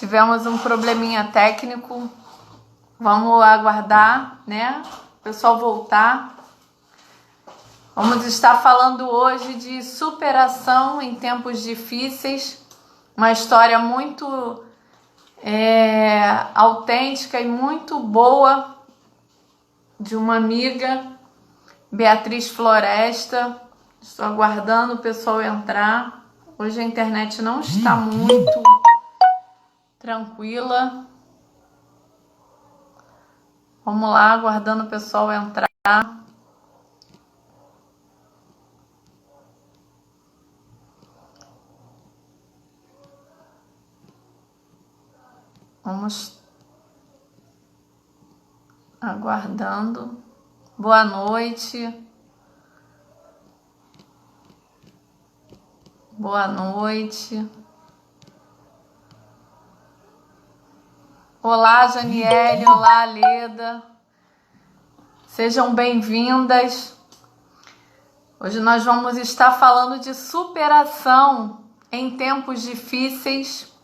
Tivemos um probleminha técnico. Vamos aguardar, né? O pessoal voltar. Vamos estar falando hoje de superação em tempos difíceis. Uma história muito autêntica e muito boa de uma amiga, Beatriz Floresta. Estou aguardando o pessoal entrar. Hoje a internet não está muito tranquila. Vamos lá, aguardando o pessoal entrar. Vamos aguardando. Boa noite. Boa noite. Olá, Janiele. Olá, Leda. Sejam bem-vindas. Hoje nós vamos estar falando de superação em tempos difíceis.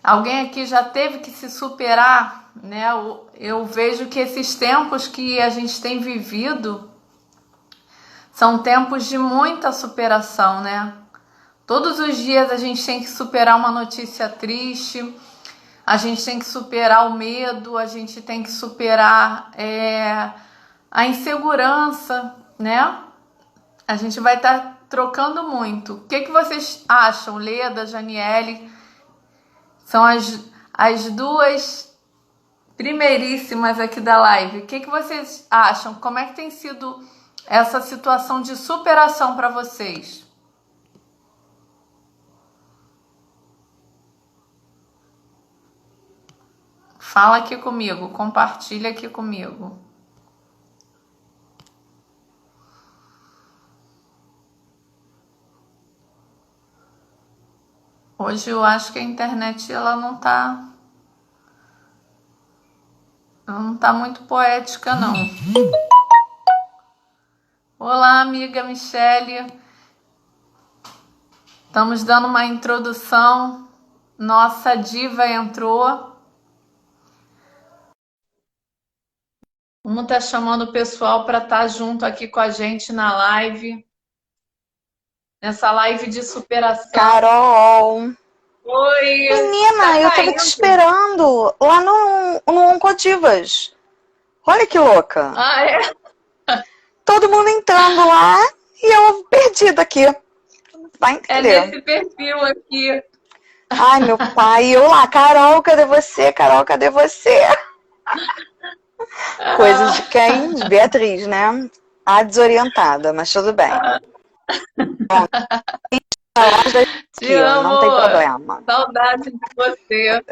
Alguém aqui já teve que se superar, né? Eu vejo que esses tempos que a gente tem vivido são tempos de muita superação, né? Todos os dias a gente tem que superar uma notícia triste, a gente tem que superar o medo, a gente tem que superar a insegurança, né? A gente vai estar trocando muito. O que vocês acham, Leda, Janiele? São as duas primeiríssimas aqui da live. O que vocês acham? Como é que tem sido essa situação de superação para vocês? Fala aqui comigo, compartilha aqui comigo. Hoje eu acho que a internet ela não tá muito poética, não. Olá, amiga Michele. Estamos dando uma introdução. Nossa diva entrou. Vamos estar chamando o pessoal para estar junto aqui com a gente na live. Nessa live de superação. Carol! Oi! Menina, eu tava te esperando lá no Oncodivas. Olha que louca! Ah, é? Todo mundo entrando lá e eu perdida aqui. Vai entender. É nesse perfil aqui. Ai, meu pai, eu lá, Carol, cadê você? Carol, cadê você? Coisas de quem? De Beatriz, né? A desorientada, mas tudo bem. Te amo. Não tem problema. Saudade de você.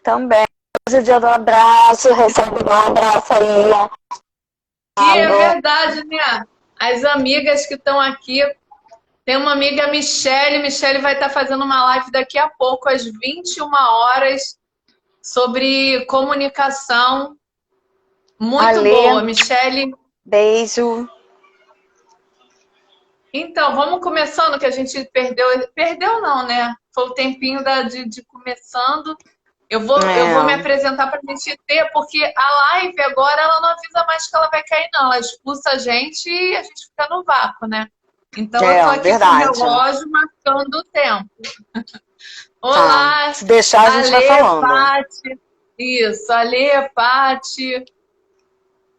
Também. Hoje é dia do abraço, recebe um abraço aí. Que é verdade, né? As amigas que estão aqui. Tem uma amiga, Michele. Michele vai estar fazendo uma live daqui a pouco, às 21 horas, sobre comunicação. Muito boa, Michele. Beijo. Então, vamos começando, que a gente perdeu. Perdeu não, né? Foi o tempinho de começando. Eu vou me apresentar para a gente ter, porque a live agora ela não avisa mais que ela vai cair, não. Ela expulsa a gente e a gente fica no vácuo, né? Então eu tô aqui com o relógio marcando o tempo. Olá! Se deixar, a gente vai falando. Pati. Isso, Alê, Pati.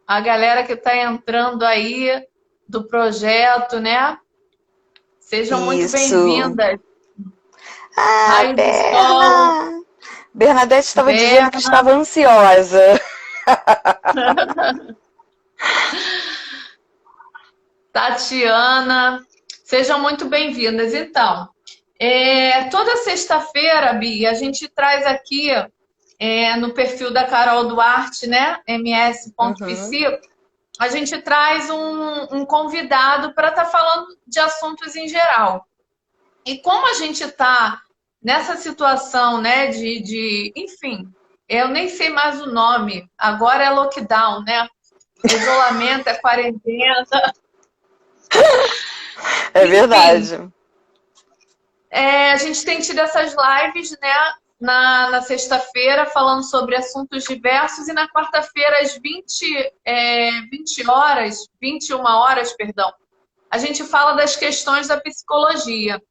A galera que está entrando aí do projeto, né? Sejam muito bem-vindas. Raio do Sol. Bernadette estava dizendo que estava ansiosa. Tatiana, sejam muito bem-vindas. Então, toda sexta-feira, Bia, a gente traz aqui no perfil da Carol Duarte, né? ms.pc, a gente traz um convidado para estar falando de assuntos em geral. E como a gente está nessa situação, né, enfim, eu nem sei mais o nome, agora é lockdown, né? Isolamento, é quarentena. É verdade. A gente tem tido essas lives, né, na sexta-feira, falando sobre assuntos diversos, e na quarta-feira, às 20 horas, 21 horas, perdão, a gente fala das questões da psicologia.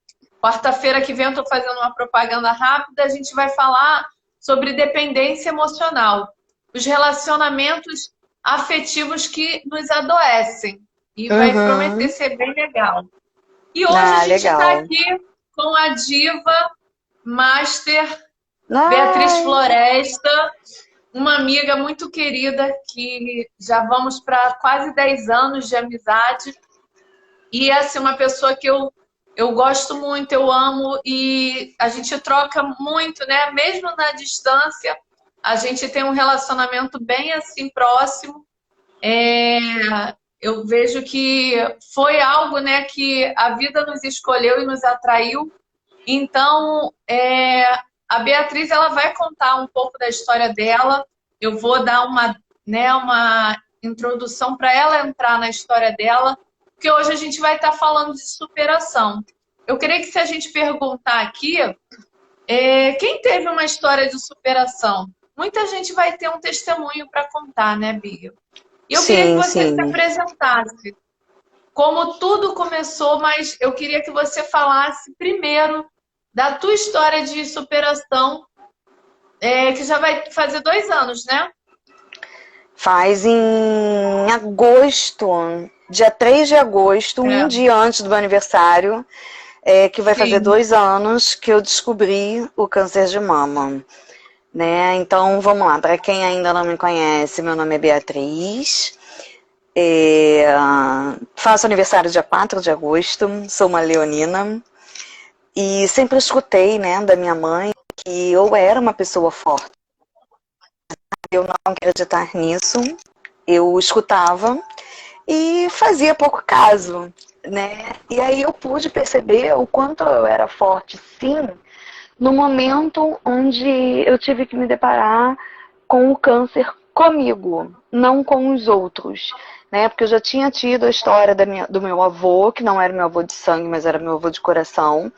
Quarta-feira que vem eu estou fazendo uma propaganda rápida, a gente vai falar sobre dependência emocional, os relacionamentos afetivos que nos adoecem. E vai prometer Uhum. ser bem legal. E hoje a Ah, gente está legal. aqui com a diva master Beatriz Ai, Floresta, uma amiga muito querida que já vamos para quase 10 anos de amizade. E é assim, uma pessoa que eu gosto muito, eu amo e a gente troca muito, né? Mesmo na distância, a gente tem um relacionamento bem assim próximo. É, eu vejo que foi algo, né, que a vida nos escolheu e nos atraiu. Então, a Beatriz ela vai contar um pouco da história dela. Eu vou dar uma introdução para ela entrar na história dela, porque hoje a gente vai estar falando de superação. Eu queria que se a gente perguntar aqui, quem teve uma história de superação? Muita gente vai ter um testemunho para contar, né, Bia? E eu queria que sim, você se sim. apresentasse, como tudo começou, mas eu queria que você falasse primeiro da tua história de superação, que já vai fazer 2 anos, né? Faz em agosto, dia 3 de agosto, um É, dia antes do meu aniversário, que vai fazer sim. 2 anos que eu descobri o câncer de mama. Né? Então, vamos lá. Para quem ainda não me conhece, meu nome é Beatriz. É, faço aniversário dia 4 de agosto, sou uma leonina. E sempre escutei, né, da minha mãe que eu era uma pessoa forte. Eu não quero acreditar nisso. Eu escutava e fazia pouco caso, né? E aí eu pude perceber o quanto eu era forte, sim, no momento onde eu tive que me deparar com o câncer comigo, não com os outros, né? Porque eu já tinha tido a história do meu avô, que não era meu avô de sangue, mas era meu avô de coração,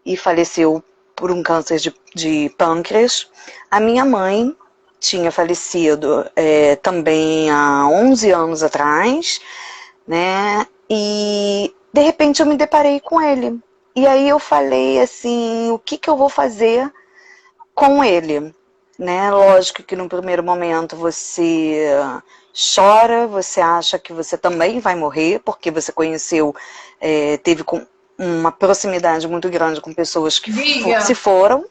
e faleceu por um câncer de pâncreas. A minha mãe tinha falecido também há 11 anos atrás, né? E de repente eu me deparei com ele. E aí eu falei assim, o que que eu vou fazer com ele? Né? Lógico que no primeiro momento você chora, você acha que você também vai morrer, porque você conheceu, teve uma proximidade muito grande com pessoas que se Bia, foram.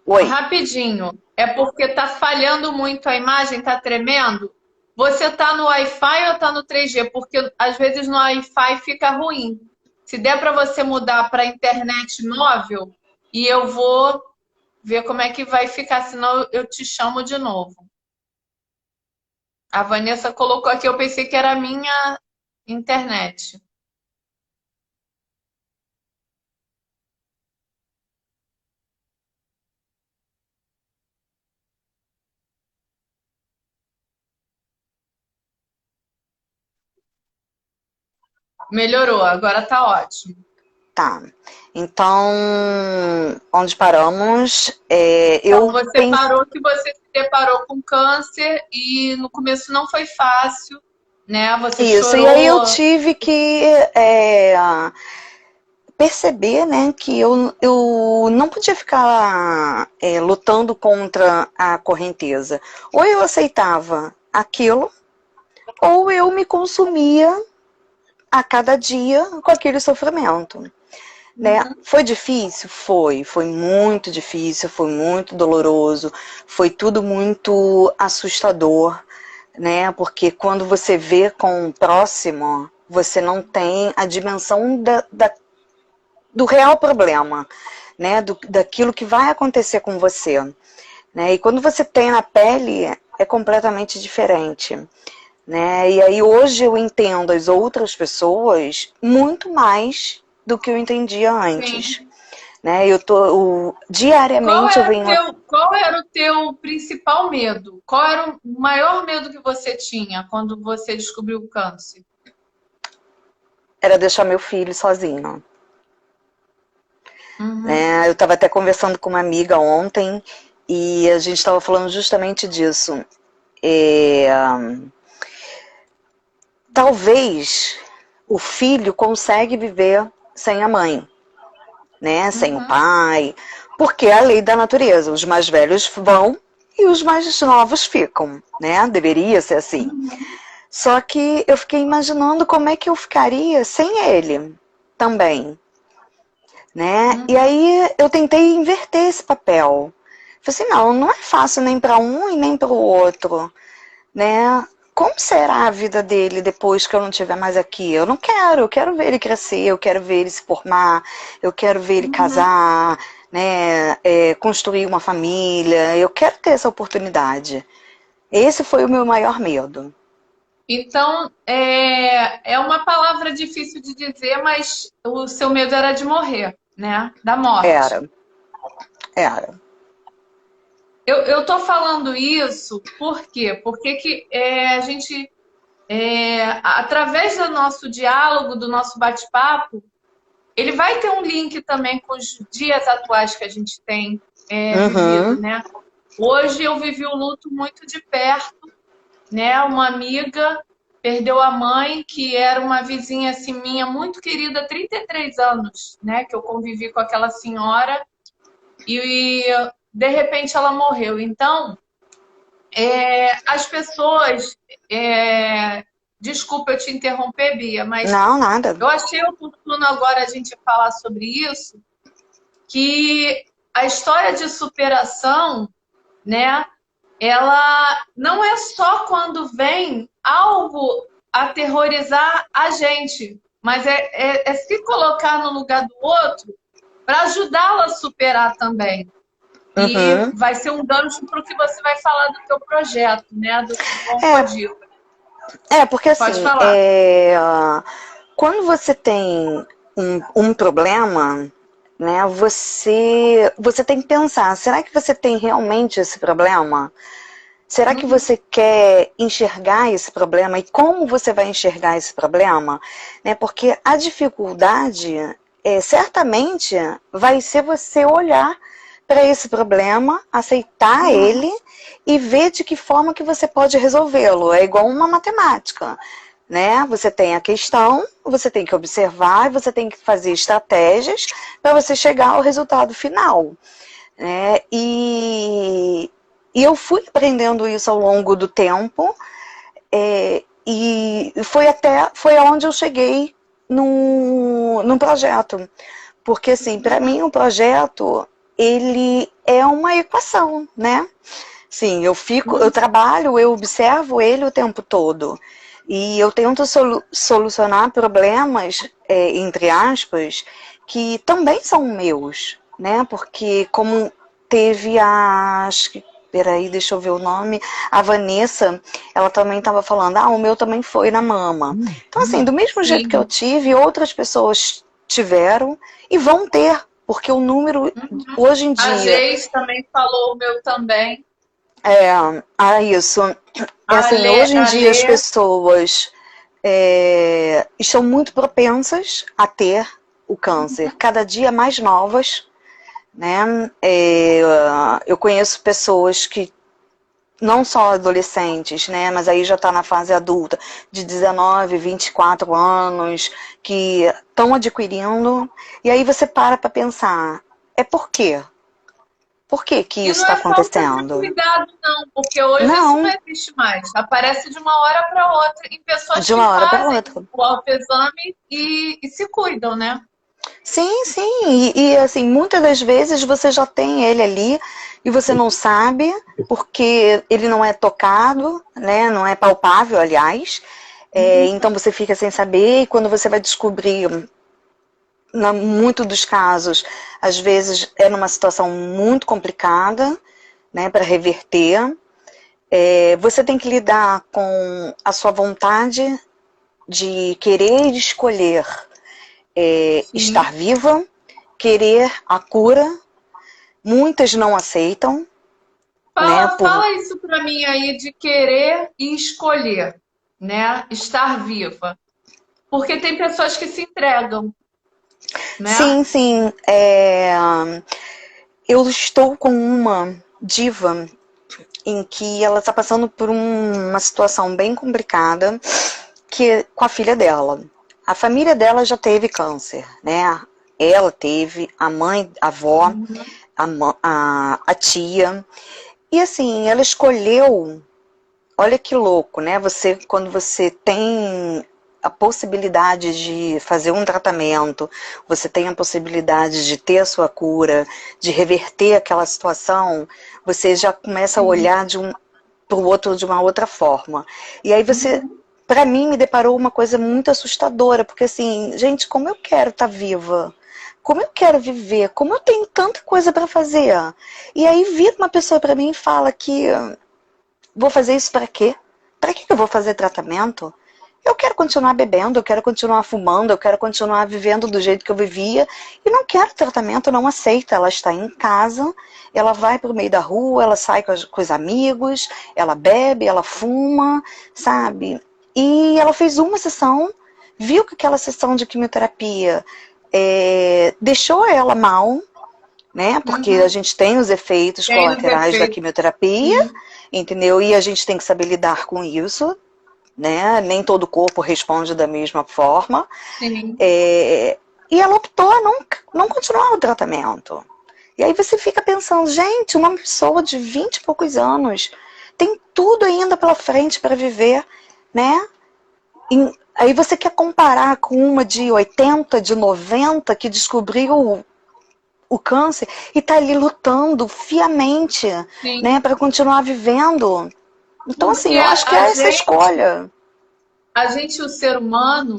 Oi. rapidinho. É porque tá falhando muito a imagem, tá tremendo? Você tá no Wi-Fi ou tá no 3G? Porque às vezes no Wi-Fi fica ruim. Se der para você mudar para internet móvel, e eu vou ver como é que vai ficar, senão eu te chamo de novo. A Vanessa colocou aqui, eu pensei que era a minha internet. Melhorou, agora tá ótimo. Tá. Então, onde paramos, Então, eu você pensei. parou que você se deparou com câncer e no começo não foi fácil, né? Você Isso, e aí eu chorou. tive que é, perceber, né, que eu não podia ficar lutando contra a correnteza. Ou eu aceitava aquilo, ou eu me consumia a cada dia com aquele sofrimento. Né? Foi difícil? Foi muito difícil, foi muito doloroso, foi tudo muito assustador, né? Porque quando você vê com o próximo, você não tem a dimensão do real problema, né? Daquilo que vai acontecer com você, né? E quando você tem na pele, é completamente diferente, né? E aí hoje eu entendo as outras pessoas muito mais do que eu entendia antes, Sim. né? Diariamente eu venho. Qual era o teu principal medo? Qual era o maior medo que você tinha quando você descobriu o câncer? Era deixar meu filho sozinho. né? Eu estava até conversando com uma amiga ontem e a gente estava falando justamente disso. Talvez o filho consegue viver sem a mãe, né? Sem o pai, porque é a lei da natureza. Os mais velhos vão e os mais novos ficam, né? Deveria ser assim. Só que eu fiquei imaginando como é que eu ficaria sem ele também, né? E aí eu tentei inverter esse papel. Falei assim, não é fácil nem para um e nem para o outro, né? Como será a vida dele depois que eu não estiver mais aqui? Eu não quero, eu quero ver ele crescer, eu quero ver ele se formar, eu quero ver ele casar, né? Construir uma família, eu quero ter essa oportunidade. Esse foi o meu maior medo. Então, é uma palavra difícil de dizer, mas o seu medo era de morrer, né? Da morte. Era. Eu tô falando isso por quê? Porque a gente, através do nosso diálogo, do nosso bate-papo, ele vai ter um link também com os dias atuais que a gente tem vivido, né? Hoje eu vivi o luto muito de perto, né? Uma amiga perdeu a mãe, que era uma vizinha assim minha, muito querida, 33 anos, né? Que eu convivi com aquela senhora e de repente ela morreu. Então, as pessoas. Desculpa eu te interromper, Bia, mas Não, nada. eu achei oportuno agora a gente falar sobre isso, que a história de superação, né? Ela não é só quando vem algo aterrorizar a gente, mas é se colocar no lugar do outro para ajudá-lo a superar também. E vai ser um gancho para o que você vai falar do teu projeto, né? Do Bom Código. Porque assim, Pode falar. Quando você tem um problema, né, você tem que pensar, será que você tem realmente esse problema? Será que você quer enxergar esse problema? E como você vai enxergar esse problema? Né, porque a dificuldade, certamente, vai ser você olhar para esse problema, aceitar ele e ver de que forma que você pode resolvê-lo. É igual uma matemática, né? Você tem a questão, você tem que observar, você tem que fazer estratégias para você chegar ao resultado final, né? E eu fui aprendendo isso ao longo do tempo, e foi aonde eu cheguei num projeto. Porque, assim, para mim o projeto, ele é uma equação, né? Sim, eu trabalho, eu observo ele o tempo todo. E eu tento solucionar problemas, entre aspas, que também são meus, né? Porque como teve peraí, deixa eu ver o nome, a Vanessa, ela também estava falando, o meu também foi na mama. Então, assim, do mesmo jeito que eu tive, outras pessoas tiveram e vão ter, porque o número, hoje em dia... A Geis também falou o meu também. Isso. Assim, hoje em dia as pessoas estão muito propensas a ter o câncer, cada dia mais novas, né? Eu conheço pessoas que, não só adolescentes, né, mas aí já está na fase adulta, de 19, 24 anos, que estão adquirindo, e aí você para pensar, por quê? Por que isso está acontecendo? Não é falta de cuidado, não, porque hoje isso não existe mais. Aparece de uma hora para outra em pessoas que fazem o autoexame e se cuidam, né? Sim, sim. E assim, muitas das vezes você já tem ele ali e você não sabe, porque ele não é tocado, né? Não é palpável, aliás. Então você fica sem saber, e quando você vai descobrir, muito dos casos, às vezes é numa situação muito complicada, né, para reverter. Você tem que lidar com a sua vontade de querer escolher estar viva, querer a cura. Muitas não aceitam. Fala isso para mim aí, de querer e escolher, né? Estar viva. Porque tem pessoas que se entregam. né? Sim, sim. Eu estou com uma diva em que ela está passando por uma situação bem complicada com a filha dela. A família dela já teve câncer, né? Ela teve, a mãe, a avó, Uhum. a tia. E assim, ela escolheu. Olha que louco, né? Quando você tem a possibilidade de fazer um tratamento, você tem a possibilidade de ter a sua cura, de reverter aquela situação, você já começa a Sim. olhar para o outro de uma outra forma. E aí Uhum. para mim, me deparou uma coisa muito assustadora, porque assim, gente, como eu quero estar viva? Como eu quero viver? Como eu tenho tanta coisa para fazer? E aí vira uma pessoa para mim e fala que vou fazer isso para quê? Para que eu vou fazer tratamento? Eu quero continuar bebendo, eu quero continuar fumando, eu quero continuar vivendo do jeito que eu vivia e não quero tratamento, não aceita. Ela está em casa, ela vai para o meio da rua, ela sai com os amigos, ela bebe, ela fuma, sabe? E ela fez uma sessão, viu que aquela sessão de quimioterapia deixou ela mal, né? Porque a Uhum. gente tem os efeitos Tem os colaterais da efeitos. quimioterapia, Sim, entendeu? E a gente tem que saber lidar com isso, né? Nem todo corpo responde da mesma forma. sim. E ela optou a não continuar o tratamento. E aí você fica pensando, gente, uma pessoa de 20 e poucos anos tem tudo ainda pela frente para viver, né? Aí você quer comparar com uma de 80, de 90, que descobriu o câncer e tá ali lutando fiamente, né, Sim. para continuar vivendo. Então, assim, Porque eu acho que é essa escolha. a gente, o ser humano,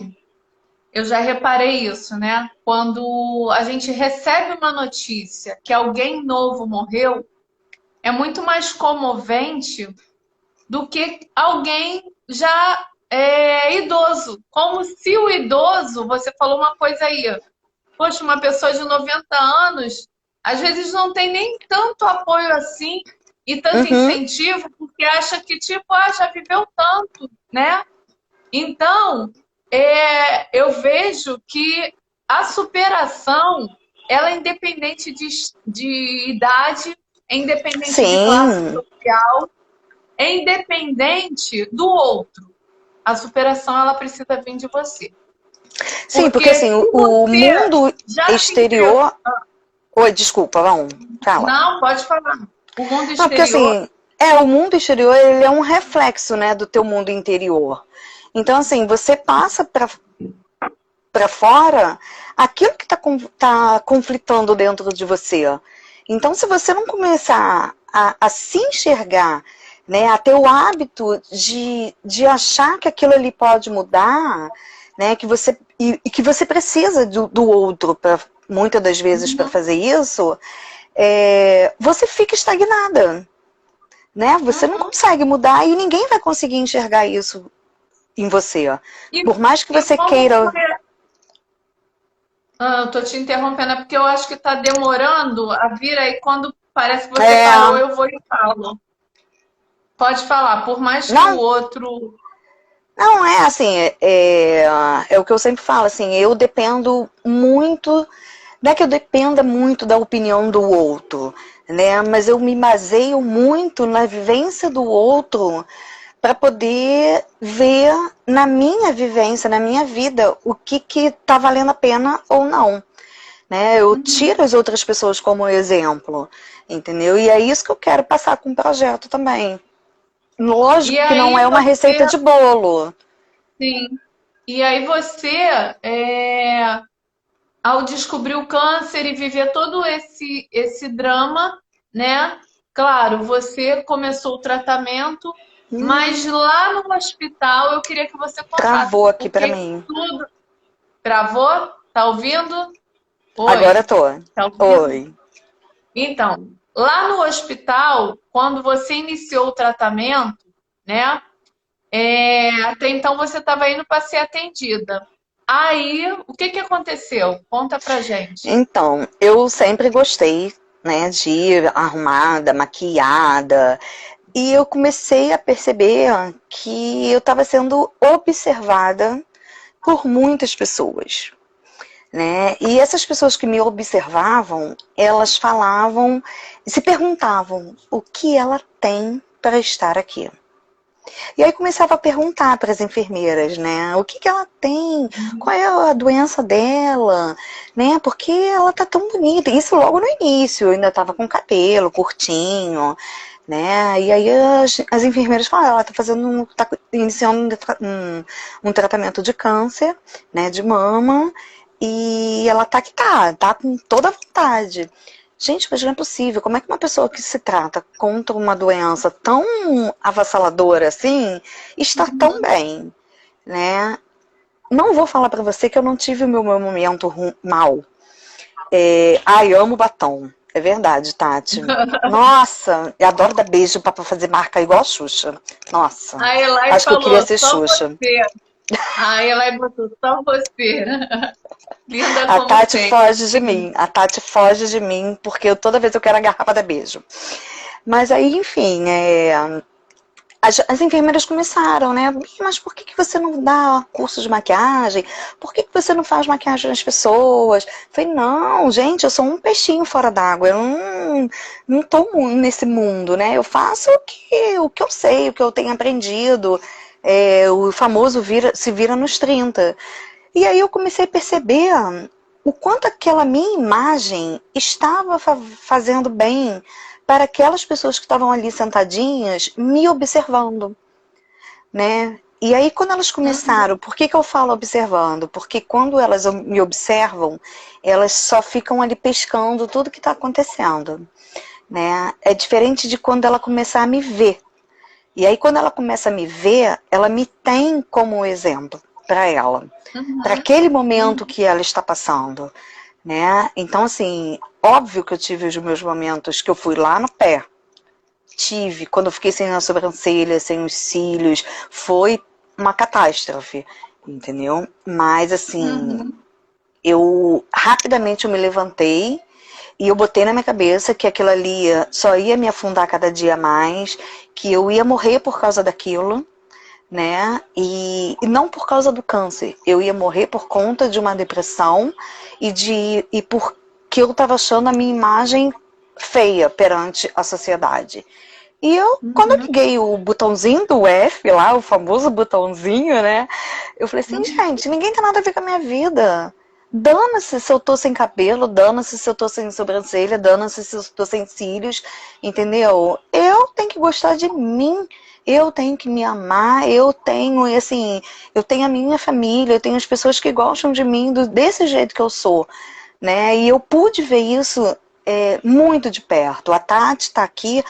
eu já reparei isso, né? Quando a gente recebe uma notícia que alguém novo morreu, é muito mais comovente do que alguém já idoso. Como se o idoso, você falou uma coisa aí, poxa, uma pessoa de 90 anos, às vezes não tem nem tanto apoio assim e tanto Uhum. incentivo, porque acha que, tipo, já viveu tanto, né? Então, eu vejo que a superação, ela é independente de idade, é independente de classe Sim, social, é independente do outro. A superação, ela precisa vir de você. sim, porque Porque assim, se o você mundo já se entregou. exterior. Oi, desculpa, vamos, fala. Não, pode falar. O mundo Não, porque exterior. assim, o mundo exterior ele é um reflexo, né, do teu mundo interior. Então, assim, você passa para fora aquilo que tá conflitando dentro de você. Então, se você não começar a se enxergar, né, a ter o hábito de achar que aquilo ali pode mudar, né, e que você precisa do outro, muitas das vezes, para Uhum, fazer isso, você fica estagnada. Né? Você não uhum. consegue mudar e ninguém vai conseguir enxergar isso em você. E, Por mais que e você como queira. foi. Eu tô te interrompendo, é porque eu acho que tá demorando a vir aí. Quando parece que você parou, É, eu vou e falo. Pode falar, por mais que o não, outro. não é assim, é o que eu sempre falo, assim, eu dependo muito, não é que eu dependa muito da opinião do outro, né? Mas eu me baseio muito na vivência do outro para poder ver na minha vivência, na minha vida, o que tá valendo a pena ou não. Né? Eu tiro Uhum. as outras pessoas como exemplo, entendeu? E é isso que eu quero passar com o projeto também. E Lógico que não aí é uma você. receita de bolo. Sim. E aí você, ao descobrir o câncer e viver todo esse drama, né? Claro, você começou o tratamento, mas lá no hospital eu queria que você contasse, Travou aqui para porque mim. tudo travou, tá ouvindo? Agora Oi, tô. tá ouvindo? Oi. Então, lá no hospital, quando você iniciou o tratamento, né? Até então você estava indo para ser atendida. Aí, o que que aconteceu? Conta pra gente. Então, eu sempre gostei, né, de ir arrumada, maquiada, e eu comecei a perceber que eu estava sendo observada por muitas pessoas. né? E essas pessoas que me observavam, elas falavam, se perguntavam o que ela tem para estar aqui. E aí começava a perguntar para as enfermeiras, né? O que ela tem? Qual é a doença dela? Né? Porque ela tá tão bonita. Isso logo no início, eu ainda estava com cabelo curtinho, né? E aí as enfermeiras falaram, ela tá iniciando um tratamento de câncer, né? De mama. E ela tá que tá com toda a vontade. Gente, mas não é possível. Como é que uma pessoa que se trata contra uma doença tão avassaladora assim está tão bem, né? Não vou falar pra você que eu não tive o meu momento mal. Ai, amo batom. É verdade, Tati. Nossa, eu adoro dar beijo pra fazer marca igual a Xuxa. Nossa, A Elai acho que eu falou, queria ser só Xuxa. você. A Elai botou, só você. Linda A como Tati sempre. foge de mim. A Tati foge de mim porque toda vez eu quero agarrar pra dar beijo. Mas aí, enfim, as enfermeiras começaram, né? Mas por que você não dá curso de maquiagem? Por que você não faz maquiagem nas pessoas? Eu falei, não, gente, eu sou um peixinho fora d'água. Eu não tô nesse mundo, né? Eu faço o que eu sei, o que eu tenho aprendido. O famoso se vira nos 30. E aí eu comecei a perceber o quanto aquela minha imagem estava fazendo bem para aquelas pessoas que estavam ali sentadinhas me observando, né? E aí quando elas começaram, por que eu falo observando? Porque quando elas me observam, elas só ficam ali pescando tudo que está acontecendo, né? É diferente de quando ela começar a me ver. E aí quando ela começa a me ver, ela me tem como exemplo para ela, para aquele momento que ela está passando, né? Então assim, óbvio que eu tive os meus momentos que eu fui lá no pé. Tive, quando eu fiquei sem a sobrancelha, sem os cílios, foi uma catástrofe, entendeu? Mas assim, eu rapidamente eu me levantei e eu botei na minha cabeça que aquilo ali só ia me afundar cada dia mais, que eu ia morrer por causa daquilo, né? E não por causa do câncer, eu ia morrer por conta de uma depressão e porque eu estava achando a minha imagem feia perante a sociedade. E eu, quando eu liguei o botãozinho do F lá, o famoso botãozinho, né? Eu falei assim, gente, ninguém tem nada a ver com a minha vida. Dana-se se eu tô sem cabelo, dana-se se eu tô sem sobrancelha, dana-se se eu tô sem cílios, entendeu? Eu tenho que gostar de mim, eu tenho que me amar, eu tenho, assim, eu tenho a minha família, eu tenho as pessoas que gostam de mim desse jeito que eu sou, né? E eu pude ver isso muito de perto. A Tati tá aqui,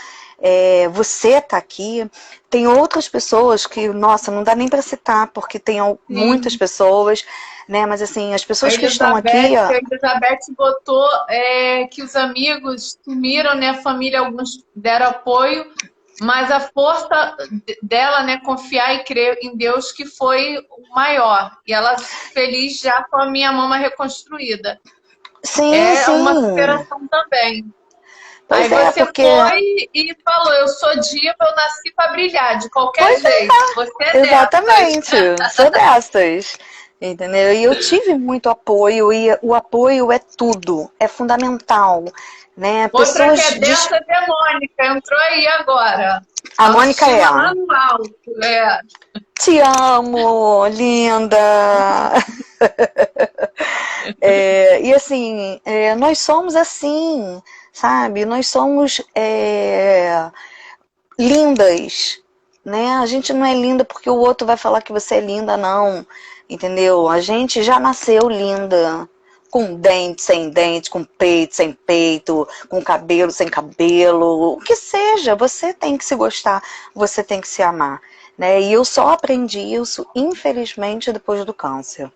você tá aqui, tem outras pessoas que, nossa, não dá nem para citar, porque tem muitas pessoas, né? Mas assim, as pessoas que estão aqui, A Elizabeth botou que os amigos sumiram, né? A família, alguns deram apoio, mas a força dela, né? Confiar e crer em Deus que foi o maior. E ela feliz já com a minha mama reconstruída. sim, É uma sim. superação também. Aí Pois é, você porque. foi e falou, eu sou diva, eu nasci para brilhar, de qualquer Pois jeito. Você é é, dessas. exatamente. Sou dessas. Entendeu? E eu tive muito apoio, e o apoio é tudo, é fundamental. Né? Outra que Pessoas. é dessa é a Mônica, entrou aí agora. A Mônica é. Autoestima lá no alto. Te amo, linda! E assim, nós somos assim, sabe? Nós somos lindas, né? A gente não é linda porque o outro vai falar que você é linda, não. Entendeu? A gente já nasceu linda. Com dente, sem dente, com peito, sem peito, com cabelo, sem cabelo. O que seja, você tem que se gostar, você tem que se amar. Né? E eu só aprendi isso, infelizmente, depois do câncer.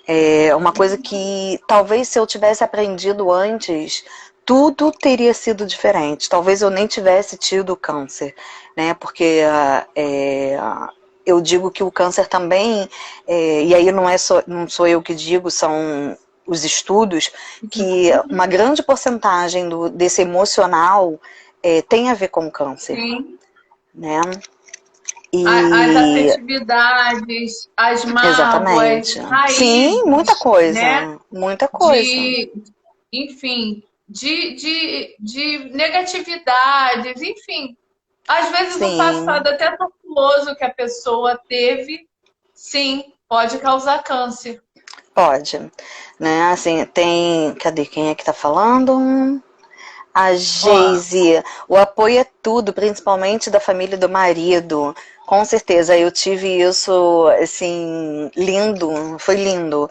É uma coisa que talvez se eu tivesse aprendido antes, tudo teria sido diferente. Talvez eu nem tivesse tido câncer, né? Porque eu digo que o câncer também, e aí não sou eu que digo, são os estudos, que uma grande porcentagem desse emocional tem a ver com o câncer, Sim. né? As E afetividades, as mágoas, exatamente. Sim, muita raízes, né? coisa, muita coisa. De, enfim, de negatividades, enfim. Às vezes um Sim, passado até tortuoso que a pessoa teve, sim, pode causar câncer. pode, né? Assim, tem, cadê quem é que tá falando? A Ó, Geise, o apoio é tudo, principalmente da família do marido. Com certeza, eu tive isso, assim, lindo, foi lindo.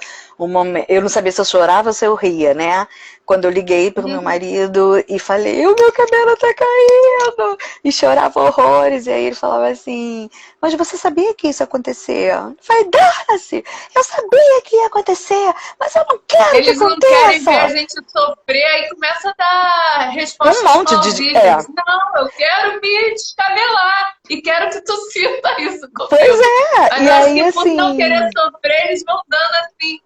Eu não sabia se eu chorava ou se eu ria, né? Quando eu liguei pro meu uhum. marido e falei, o meu cabelo tá caindo! E chorava horrores. E aí ele falava assim, mas você sabia que isso ia acontecer? Eu falei, Darcy, eu sabia que ia acontecer, mas eu não quero que Eles não querem ver a aconteça. gente sofrer, aí começa a dar Um respostas monte de. É, plausíveis. Não, eu quero me descabelar e quero que tu sinta isso pois comigo. é, Mas e eu acho aí que por não querer assim, sofrer, eles vão dando assim,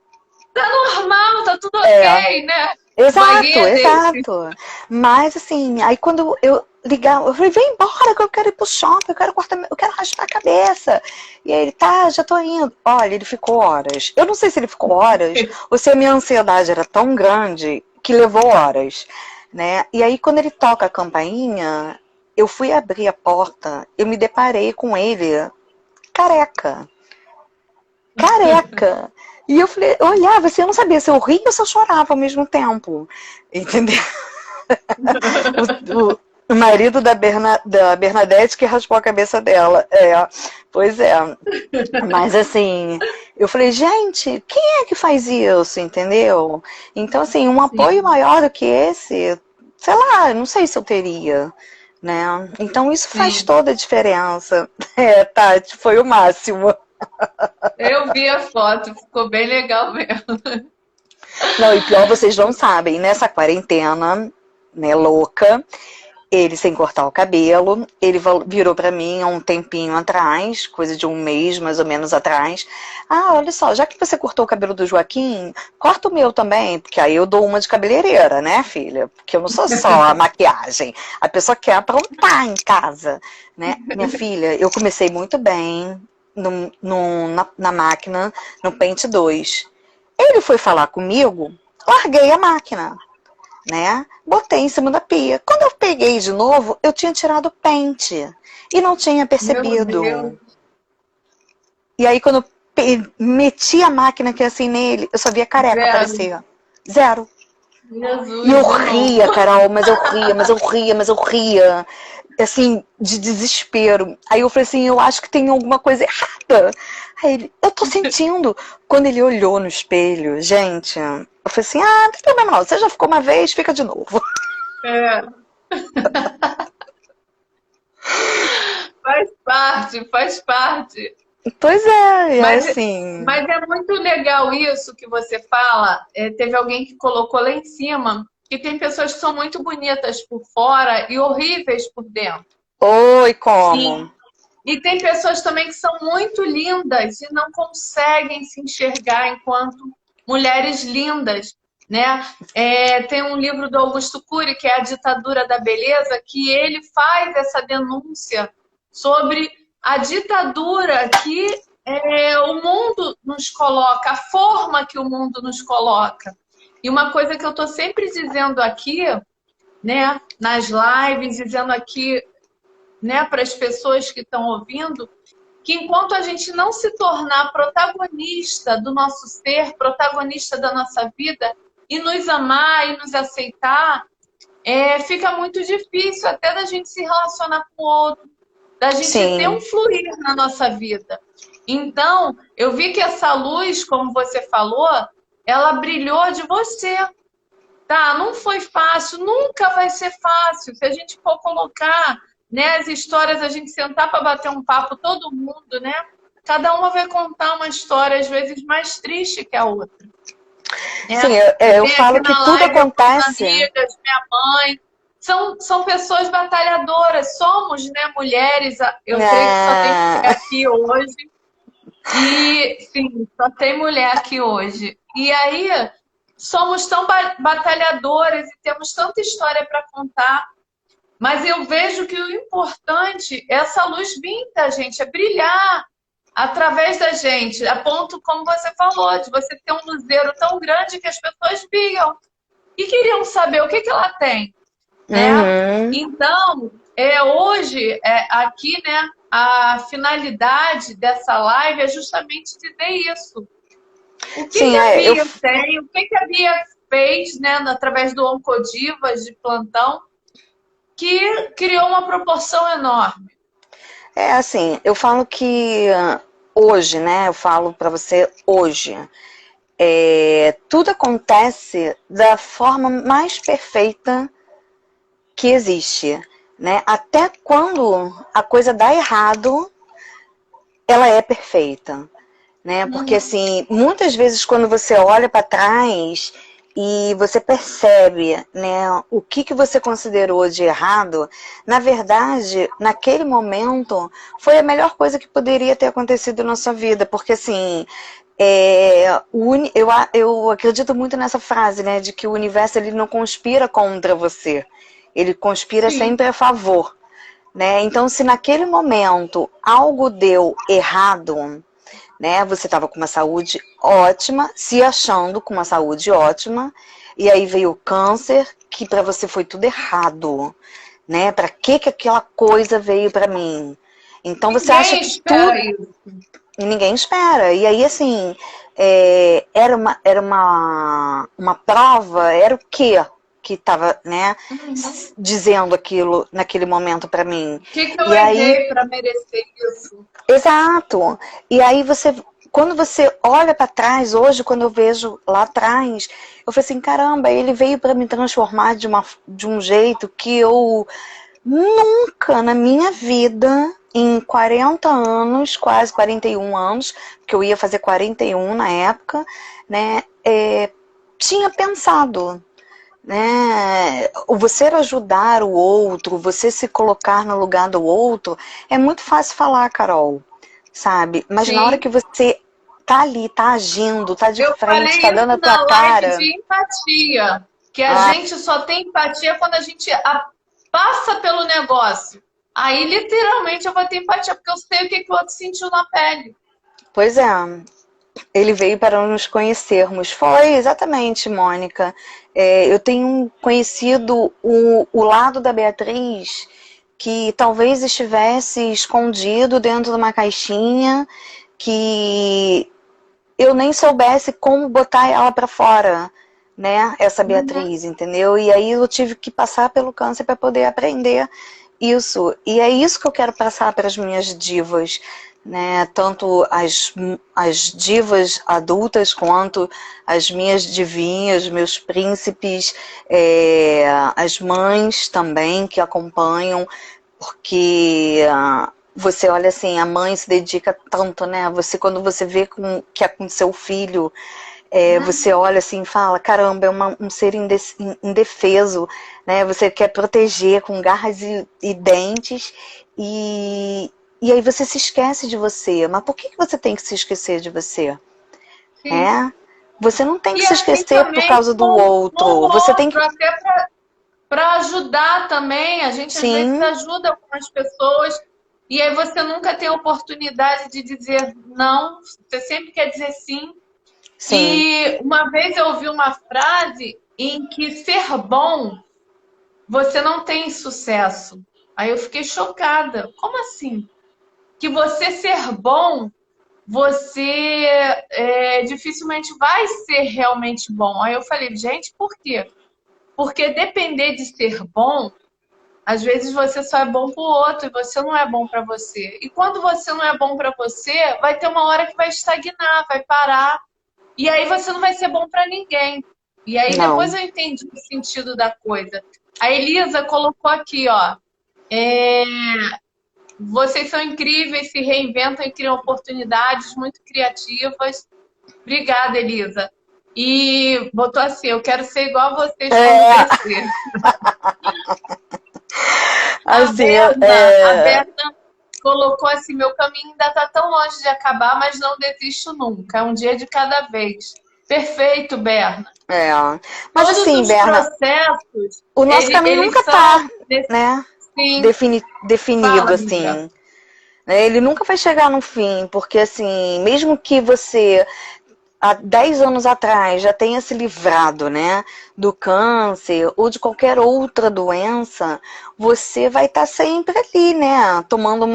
tá normal, tá tudo é, ok, né? exato, Vaguinha desse. exato. Mas assim, aí quando eu ligava, eu falei, vem embora que eu quero ir pro shopping, eu quero cortar, eu quero raspar a cabeça. E aí ele, tá, já tô indo. Olha, ele ficou horas. Eu não sei se ele ficou horas ou se a minha ansiedade era tão grande que levou horas, né? E aí quando ele toca a campainha, eu fui abrir a porta, eu me deparei com ele careca. Careca. E eu falei, eu olhava assim, eu não sabia se eu ria ou se eu chorava ao mesmo tempo. Entendeu? O marido da Bernadette que raspou a cabeça dela. É, pois é. Mas assim, eu falei, gente, quem é que faz isso, entendeu? Então, assim, um apoio Sim, maior do que esse, sei lá, não sei se eu teria, né? Então isso faz sim. toda a diferença. É, Tati, foi o máximo. Eu vi a foto, ficou bem legal mesmo. Não, e pior, vocês não sabem, nessa quarentena, né, louca, ele sem cortar o cabelo, ele virou pra mim há um tempinho atrás, coisa de um mês mais ou menos atrás. Ah, olha só, já que você cortou o cabelo do Joaquim, corta o meu também, porque aí eu dou uma de cabeleireira, né, filha? Porque eu não sou só a maquiagem, a pessoa quer aprontar em casa, né? Minha filha, eu comecei muito bem na máquina, no Paint 2. Ele foi falar comigo, larguei a máquina, né? Botei em cima da pia. Quando eu peguei de novo, eu tinha tirado o pente e não tinha Meu percebido. Deus, E aí, quando eu meti a máquina aqui assim nele, eu só via careca zero. aparecer. Zero. E eu Jesus, de ria, novo. Carol, mas eu ria, mas eu ria, mas eu ria. Assim, de desespero. Aí eu falei assim, eu acho que tem alguma coisa errada. Aí ele, eu tô sentindo. Quando ele olhou no espelho, gente, eu falei assim, ah, não tem problema não, você já ficou uma vez, fica de novo. É, faz parte, faz parte. Pois é, e Mas, assim, mas é muito legal isso que você fala. É, teve alguém que colocou lá em cima que tem pessoas que são muito bonitas por fora e horríveis por dentro. oi, como? Sim. E tem pessoas também que são muito lindas e não conseguem se enxergar enquanto mulheres lindas, né? É, tem um livro do Augusto Cury, que é A Ditadura da Beleza, que ele faz essa denúncia sobre a ditadura que o mundo nos coloca, a forma que o mundo nos coloca. E uma coisa que eu estou sempre dizendo aqui, né, nas lives, dizendo aqui, né, para as pessoas que estão ouvindo, que enquanto a gente não se tornar protagonista do nosso ser, protagonista da nossa vida, e nos amar e nos aceitar, fica muito difícil até da gente se relacionar com o outro, da gente ter um Sim, fluir na nossa vida. Então, eu vi que essa luz, como você falou, ela brilhou de você. Tá, não foi fácil, nunca vai ser fácil. Se a gente for colocar, né, as histórias, a gente sentar para bater um papo, todo mundo, né? Cada uma vai contar uma história, às vezes, mais triste que a outra. sim, Né? eu Tem aqui falo que na tudo live algumas acontece. amigas, minha mãe, são pessoas batalhadoras, somos, né, mulheres, eu creio que só tem mulher Né? aqui hoje, e sim, só tem mulher aqui hoje. E aí, somos tão batalhadoras e temos tanta história para contar. Mas eu vejo que o importante é essa luz vir da gente, é brilhar através da gente, a ponto, como você falou, de você ter um luzeiro tão grande que as pessoas viam e queriam saber o que que ela tem, né? Uhum. Então, hoje, aqui, né, a finalidade dessa live é justamente dizer isso. O que Sim, que a Bia tem, o que que a Bia fez, né, através do Oncodivas de plantão, que criou uma proporção enorme. é assim, eu falo que hoje, né? Eu falo pra você hoje. Tudo acontece da forma mais perfeita que existe, né? Até quando a coisa dá errado, ela é perfeita, né? Porque assim, muitas vezes quando você olha para trás e você percebe, né, o que que você considerou de errado, na verdade, naquele momento, foi a melhor coisa que poderia ter acontecido na sua vida, porque assim, eu acredito muito nessa frase, né, de que o universo ele não conspira contra você, ele conspira Sim. sempre a favor, né? Então, se naquele momento algo deu errado, né? Você estava com uma saúde ótima, se achando com uma saúde ótima, e aí veio o câncer, que para você foi tudo errado, né? Para que aquela coisa veio para mim? Então você acha Ninguém que espera tudo isso. e ninguém espera. E aí assim, era uma prova, era o quê? Que estava, né, O dizendo aquilo naquele momento para mim. que que eu E aí errei para merecer isso? exato. E aí quando você olha para trás, hoje, quando eu vejo lá atrás, eu falei assim, caramba, ele veio para me transformar de um jeito que eu nunca na minha vida, em 40 anos, quase 41 anos, que eu ia fazer 41 na época, né, tinha pensado, né? Você ajudar o outro, você se colocar no lugar do outro, é muito fácil falar, Carol, sabe? Mas na hora Sim. que você tá ali, tá agindo, tá de Eu frente, falei tá dando isso a tua na live cara, de empatia, que a ah, gente só tem empatia quando a gente passa pelo negócio. Aí, literalmente, eu vou ter empatia, porque eu sei o que que o outro sentiu na pele. pois é, ele veio para nos conhecermos. Foi exatamente, Mônica. Eu tenho conhecido o lado da Beatriz que talvez estivesse escondido dentro de uma caixinha que eu nem soubesse como botar ela para fora, né? Essa Beatriz, entendeu? E aí eu tive que passar pelo câncer para poder aprender isso. E é isso que eu quero passar para as minhas divas, né? Tanto as divas adultas quanto as minhas divinhas, meus príncipes, as mães também que acompanham, porque você olha assim, a mãe se dedica tanto, né? Você, quando você vê que é com seu filho, você olha assim e fala, caramba, é um ser indefeso, né? Você quer proteger com garras e dentes e aí você se esquece de você. Mas por que você tem que se esquecer de você? Sim. Você não tem que E se assim esquecer por também causa do com o outro. Você tem outro, que... até para ajudar também. A gente às vezes Sim, ajuda algumas pessoas e aí você nunca tem a oportunidade de dizer não, você sempre quer dizer sim. sim. E uma vez eu ouvi uma frase em que ser bom, você não tem sucesso. Aí eu fiquei chocada. Como assim? Que você ser bom, você dificilmente vai ser realmente bom. Aí eu falei, gente, por quê? Porque depender de ser bom, às vezes você só é bom para o outro e você não é bom para você. E quando você não é bom para você, vai ter uma hora que vai estagnar, vai parar. E aí você não vai ser bom para ninguém. E aí depois Não. eu entendi o sentido da coisa. A Elisa colocou aqui, ó. é, Vocês são incríveis, se reinventam e criam oportunidades muito criativas. Obrigada, Elisa. E botou assim: eu quero ser igual a vocês quando É, crescer. assim, A Berna colocou assim: meu caminho ainda está tão longe de acabar, mas não desisto nunca. É um dia de cada vez. Perfeito, Berna. é. Mas Todos assim, os Berna, processos, o nosso caminho eles nunca são tá, né? Sim, definido, fala, amiga. assim. Né? Ele nunca vai chegar no fim, porque assim, mesmo que você há 10 anos atrás já tenha se livrado, né, do câncer ou de qualquer outra doença, você vai estar sempre ali, né, tomando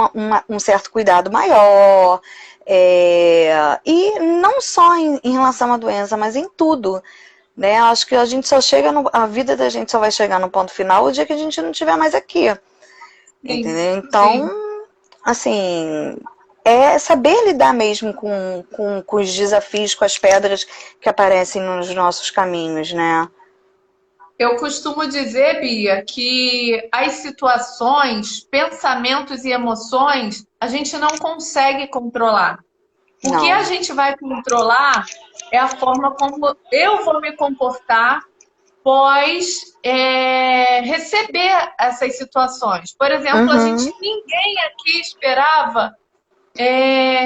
um certo cuidado maior. E não só em relação à doença, mas em tudo. Né? Acho que a gente só chega a vida da gente só vai chegar no ponto final o dia que a gente não estiver mais aqui. Sim, Entendeu? Então, sim. assim, é saber lidar mesmo com os desafios, com as pedras que aparecem nos nossos caminhos, né? Eu costumo dizer, Bia, que as situações, pensamentos e emoções a gente não consegue controlar. O que a Não. gente vai controlar é a forma como eu vou me comportar pós receber essas situações. Por exemplo, Uhum. ninguém aqui esperava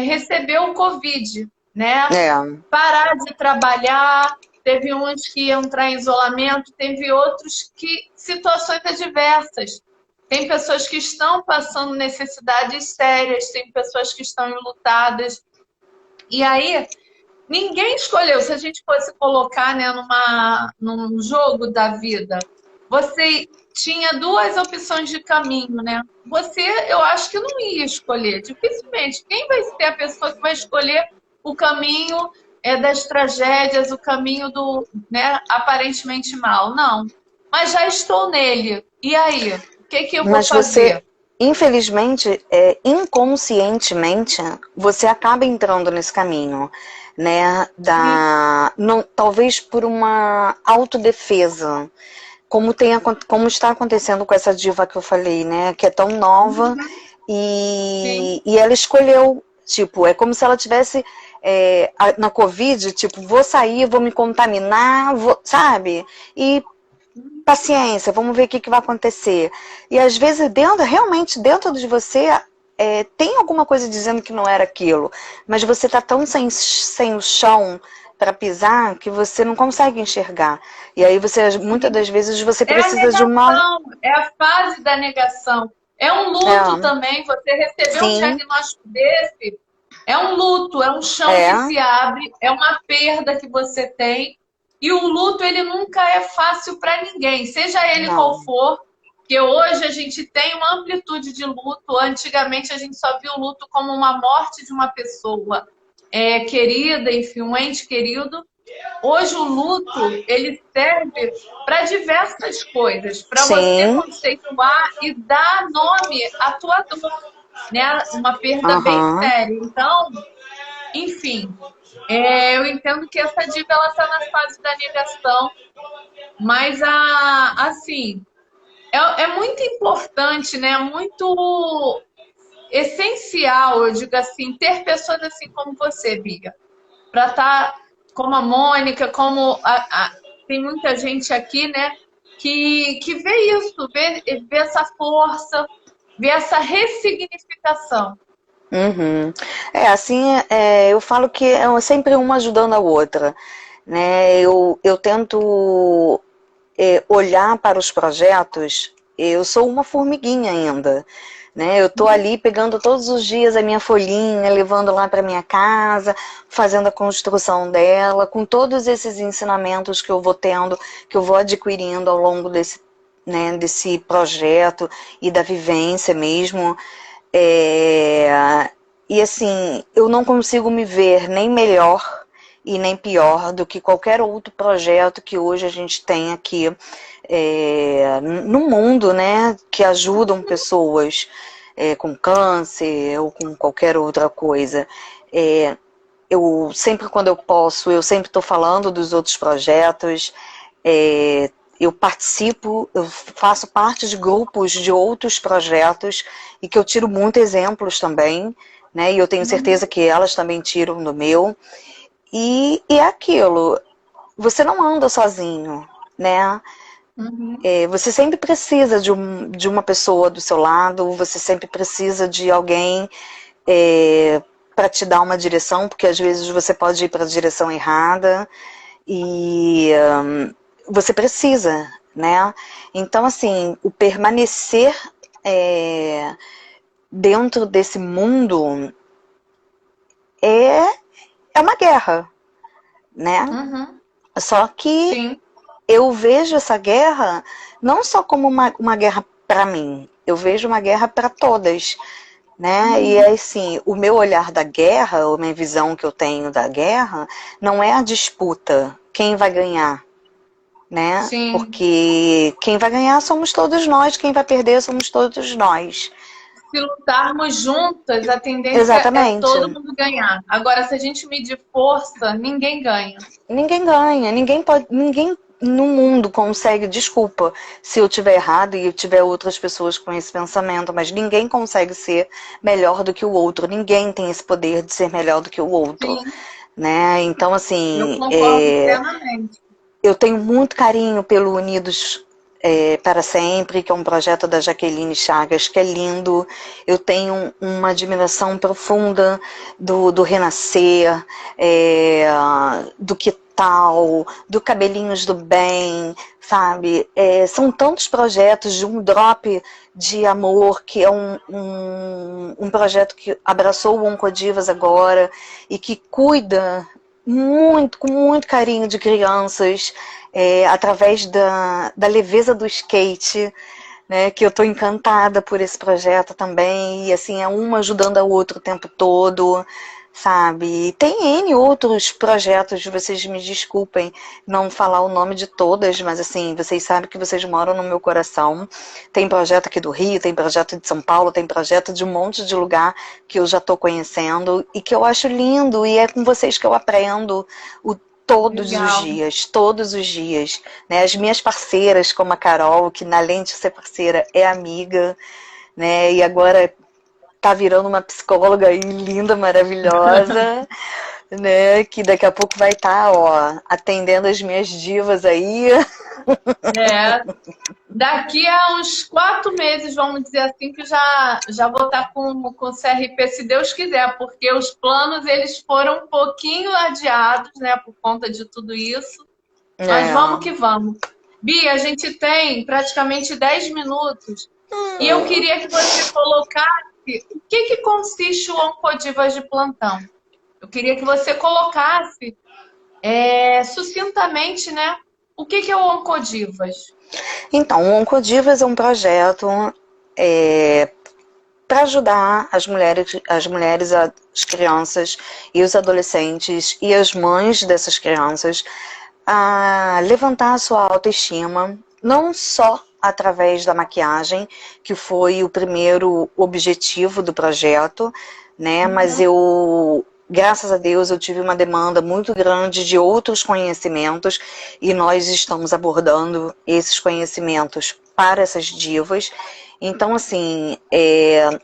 receber o Covid, né? É. Parar de trabalhar, teve uns que iam entrar em isolamento, teve outros que situações adversas. Tem pessoas que estão passando necessidades sérias, tem pessoas que estão enlutadas. E aí, ninguém escolheu. Se a gente fosse colocar, né, num jogo da vida, você tinha duas opções de caminho, né? Você, eu acho que não ia escolher. Dificilmente. Quem vai ser a pessoa que vai escolher o caminho das tragédias, o caminho do, né, aparentemente mal? Não. Mas já estou nele. E aí? O que que eu vou Mas você, fazer? infelizmente, inconscientemente, você acaba entrando nesse caminho, né? Sim. Não, talvez por uma autodefesa. Como está acontecendo com essa diva que eu falei, né? Que é tão nova Sim. e ela escolheu, tipo, é como se ela tivesse na Covid, tipo, vou sair, vou me contaminar, sabe? E paciência, vamos ver o que vai acontecer. E às vezes realmente dentro de você tem alguma coisa dizendo que não era aquilo, mas você tá tão sem o chão para pisar que você não consegue enxergar. E aí muitas das vezes você É a precisa de uma. negação, é a fase da negação. É um luto É, também. Você receber um sim, diagnóstico desse, é um luto, é um chão que é, se abre, é uma perda que você tem. E o luto, ele nunca é fácil para ninguém, seja ele qual não, for, que hoje a gente tem uma amplitude de luto. Antigamente a gente só viu o luto como uma morte de uma pessoa querida, enfim, um ente querido. Hoje o luto ele serve para diversas coisas, para você sim, conceituar e dar nome à tua dor, né? Uma perda bem aham. séria. Então, enfim, eu entendo que essa diva ela está na fase da negação, mas assim é muito importante, né? Muito essencial, eu digo assim, ter pessoas assim como você, Bia, para estar como a Mônica, tem muita gente aqui, né, que vê isso, vê essa força, vê essa ressignificação. Uhum. Assim, eu falo que é sempre uma ajudando a outra, né? Eu tento olhar para os projetos, eu sou uma formiguinha ainda, né? Eu tô ali pegando todos os dias a minha folhinha, levando lá para minha casa, fazendo a construção dela, com todos esses ensinamentos que eu vou tendo, que eu vou adquirindo ao longo desse projeto e da vivência mesmo. E assim, eu não consigo me ver nem melhor e nem pior do que qualquer outro projeto que hoje a gente tem aqui no mundo, né, que ajudam pessoas com câncer ou com qualquer outra coisa. Eu sempre, quando eu posso, eu sempre estou falando dos outros projetos. Eu participo, eu faço parte de grupos de outros projetos e que eu tiro muitos exemplos também, né? E eu tenho certeza que elas também tiram do meu. E é aquilo, você não anda sozinho, né? Uhum. Você sempre precisa de uma pessoa do seu lado, você sempre precisa de alguém para te dar uma direção, porque às vezes você pode ir para a direção errada e você precisa, né? Então, assim, o permanecer dentro desse mundo é, é uma guerra, né? Uhum. Só que Sim. eu vejo essa guerra não só como uma guerra para mim, eu vejo uma guerra para todas, né? E Uhum. assim, o meu olhar da guerra, ou a minha visão que eu tenho da guerra, não é a disputa, quem vai ganhar, né? Sim. Porque quem vai ganhar somos todos nós, quem vai perder somos todos nós. Se lutarmos juntas, a tendência é Exatamente. todo mundo ganhar. Agora, se a gente medir força, ninguém ganha. Ninguém ganha, ninguém no mundo consegue, desculpa se eu tiver errado e eu tiver outras pessoas com esse pensamento, mas ninguém consegue ser melhor do que o outro, ninguém tem esse poder de ser melhor do que o outro, Sim, né? Então, eu assim, concordo plenamente. eu tenho muito carinho pelo Unidos para Sempre, que é um projeto da Jaqueline Chagas, que é lindo. Eu tenho uma admiração profunda do Renascer, do Que Tal, do Cabelinhos do Bem, sabe? São tantos projetos de um drop de amor, que é um projeto que abraçou o Oncodivas agora e que cuida muito, com muito carinho de crianças, através da leveza do skate, né, que eu estou encantada por esse projeto também, e assim, é uma ajudando a outra o tempo todo, sabe? E tem N outros projetos, vocês me desculpem não falar o nome de todas, mas assim, vocês sabem que vocês moram no meu coração. Tem projeto aqui do Rio, tem projeto de São Paulo, tem projeto de um monte de lugar que eu já estou conhecendo e que eu acho lindo, e é com vocês que eu aprendo Legal. todos os dias, né? As minhas parceiras, como a Carol, que além de ser parceira, é amiga, né? E agora tá virando uma psicóloga aí linda, maravilhosa, né? Que daqui a pouco vai estar, ó, atendendo as minhas divas aí. É, daqui a uns 4 meses, vamos dizer assim, que já vou estar com o CRP, se Deus quiser, porque os planos eles foram um pouquinho adiados, né, por conta de tudo isso. Mas vamos que É. vamos. Bia, a gente tem praticamente 10 minutos e eu queria que você colocasse o que consiste o Oncodivas de Plantão. Eu queria que você colocasse sucintamente, né, o que é o Oncodivas. Então, o Oncodivas é um projeto para ajudar as mulheres, as crianças e os adolescentes e as mães dessas crianças a levantar a sua autoestima, não só através da maquiagem, que foi o primeiro objetivo do projeto, né? Mas eu, graças a Deus, eu tive uma demanda muito grande de outros conhecimentos e nós estamos abordando esses conhecimentos para essas divas. Então, assim,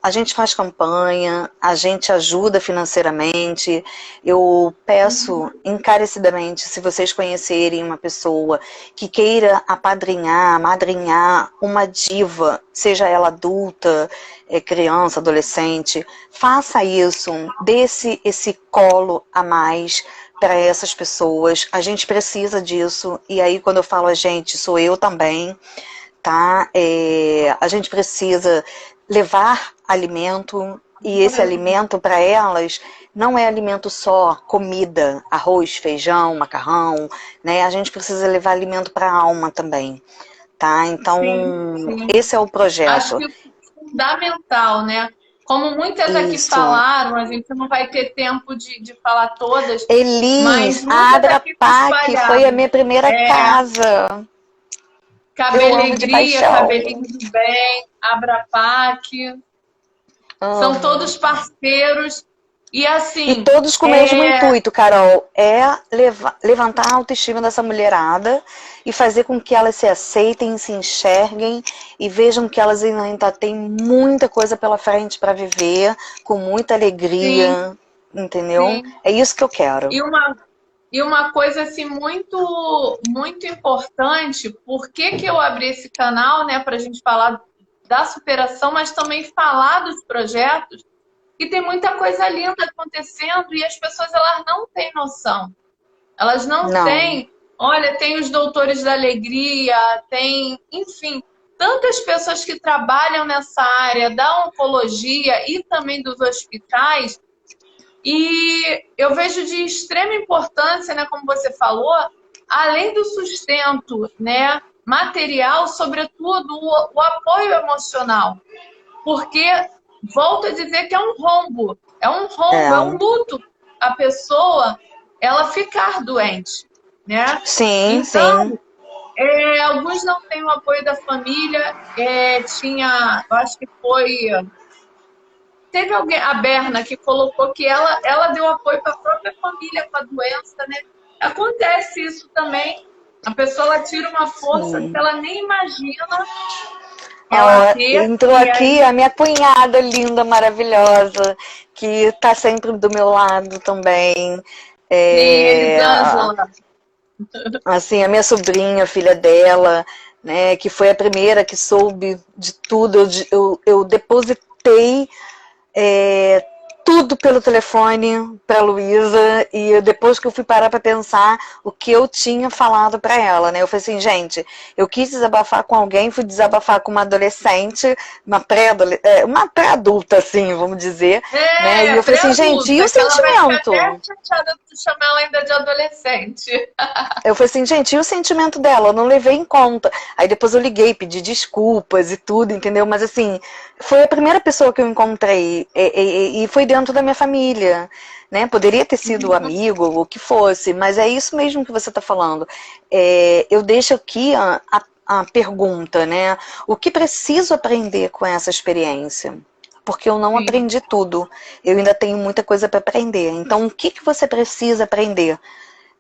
a gente faz campanha, a gente ajuda financeiramente. Eu peço encarecidamente, se vocês conhecerem uma pessoa que queira apadrinhar, madrinhar uma diva, seja ela adulta, criança, adolescente, faça isso, dê esse colo a mais para essas pessoas. A gente precisa disso. E aí, quando eu falo a gente, sou eu também, tá? A gente precisa levar alimento, e esse alimento para elas não é alimento só, comida, arroz, feijão, macarrão, né? A gente precisa levar alimento para a alma também, tá? Sim, Então, sim. esse é o Acho projeto. que o fundamental, né? Como muitas aqui Isso. falaram, a gente não vai ter tempo de falar todas, mas Elis, a muitas Abra aqui se Pac foi a espalharam. minha primeira casa. Eu amo de Cabelegria, paixão. Cabelinho do Bem, Abrapac, são Amo. todos parceiros. E E assim, todos com o mesmo intuito, Carol, é levantar a autoestima dessa mulherada e fazer com que elas se aceitem, se enxerguem e vejam que elas ainda têm muita coisa pela frente para viver, com muita sim, alegria, entendeu? sim. É isso que eu quero. E uma coisa assim muito muito importante, por que eu abri esse canal, né, para a gente falar da superação, mas também falar dos projetos, e tem muita coisa linda acontecendo e as pessoas elas não têm noção. Elas não Não, têm. Olha, tem os doutores da alegria, tem, enfim, tantas pessoas que trabalham nessa área da oncologia e também dos hospitais, e eu vejo de extrema importância, né, como você falou, além do sustento, né, material, sobretudo o apoio emocional. Porque, volto a dizer que é um rombo, é um luto a pessoa, ela ficar doente, né? Sim, Então, sim. alguns não têm o apoio da família, eu acho que teve alguém, a Berna, que colocou que ela deu apoio para a própria família com a doença, né? Acontece isso também, a pessoa ela tira uma força que Sim. ela nem imagina ela Ó, ter, entrou e aqui aí, a minha cunhada linda, maravilhosa, que tá sempre do meu lado também. sim, É, Elisângela. assim, a minha sobrinha, filha dela, né, que foi a primeira que soube de tudo. Eu depositei é, tudo pelo telefone para Luísa, e depois que eu fui parar para pensar o que eu tinha falado para ela, né? Eu falei assim, gente, eu quis desabafar com alguém, fui desabafar com uma adolescente, uma pré-adulta, assim, vamos dizer, né? E eu falei assim, gente, e o Pré-adulta, que ela vai ficar sentimento? até chateada de chamar ela ainda de adolescente. Eu falei assim, gente, e o sentimento dela? Eu não levei em conta. Aí depois eu liguei, pedi desculpas e tudo, entendeu? Mas assim, foi a primeira pessoa que eu encontrei e foi dentro da minha família, né? Poderia ter sido amigo, ou o que fosse, mas é isso mesmo que você está falando. Eu deixo aqui a pergunta, né? O que preciso aprender com essa experiência? Porque eu não Sim, aprendi tudo. Eu ainda tenho muita coisa para aprender. Então, o que você precisa aprender?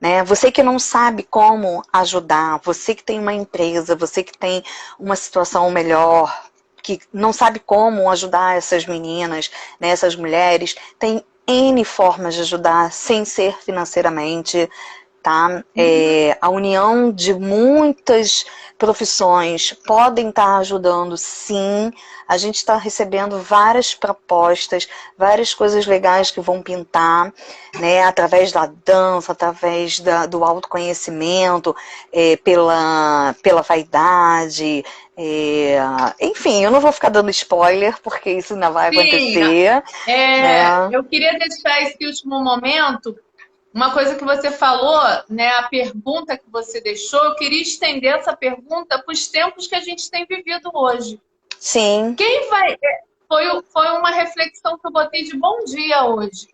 Né? Você que não sabe como ajudar, você que tem uma empresa, você que tem uma situação melhor, que não sabe como ajudar essas meninas, né, essas mulheres, tem N formas de ajudar sem ser financeiramente, tá? A união de muitas profissões podem estar ajudando, sim. A gente está recebendo várias propostas, várias coisas legais que vão pintar, né? Através da dança, através do autoconhecimento, pela vaidade. Enfim, eu não vou ficar dando spoiler, porque isso ainda vai sim. acontecer, né? Eu queria deixar esse último momento. Uma coisa que você falou, né, a pergunta que você deixou, eu queria estender essa pergunta para os tempos que a gente tem vivido hoje. Sim, Quem vai. Foi uma reflexão que eu botei de bom dia hoje.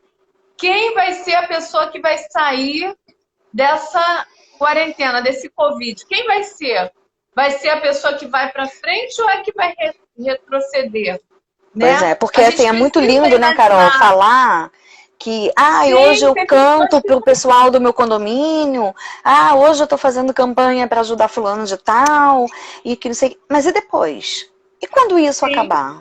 Quem vai ser a pessoa que vai sair dessa quarentena, desse Covid? Quem vai ser? Vai ser a pessoa que vai para frente ou é que vai retroceder? pois Né? é, porque A assim, gente é muito precisa lindo, né, Carol, imaginar. falar que, hoje Sim, eu tem pessoas canto que pro pessoal do meu condomínio, hoje eu tô fazendo campanha para ajudar fulano de tal, e que não sei, mas e depois? E quando isso sim, acabar?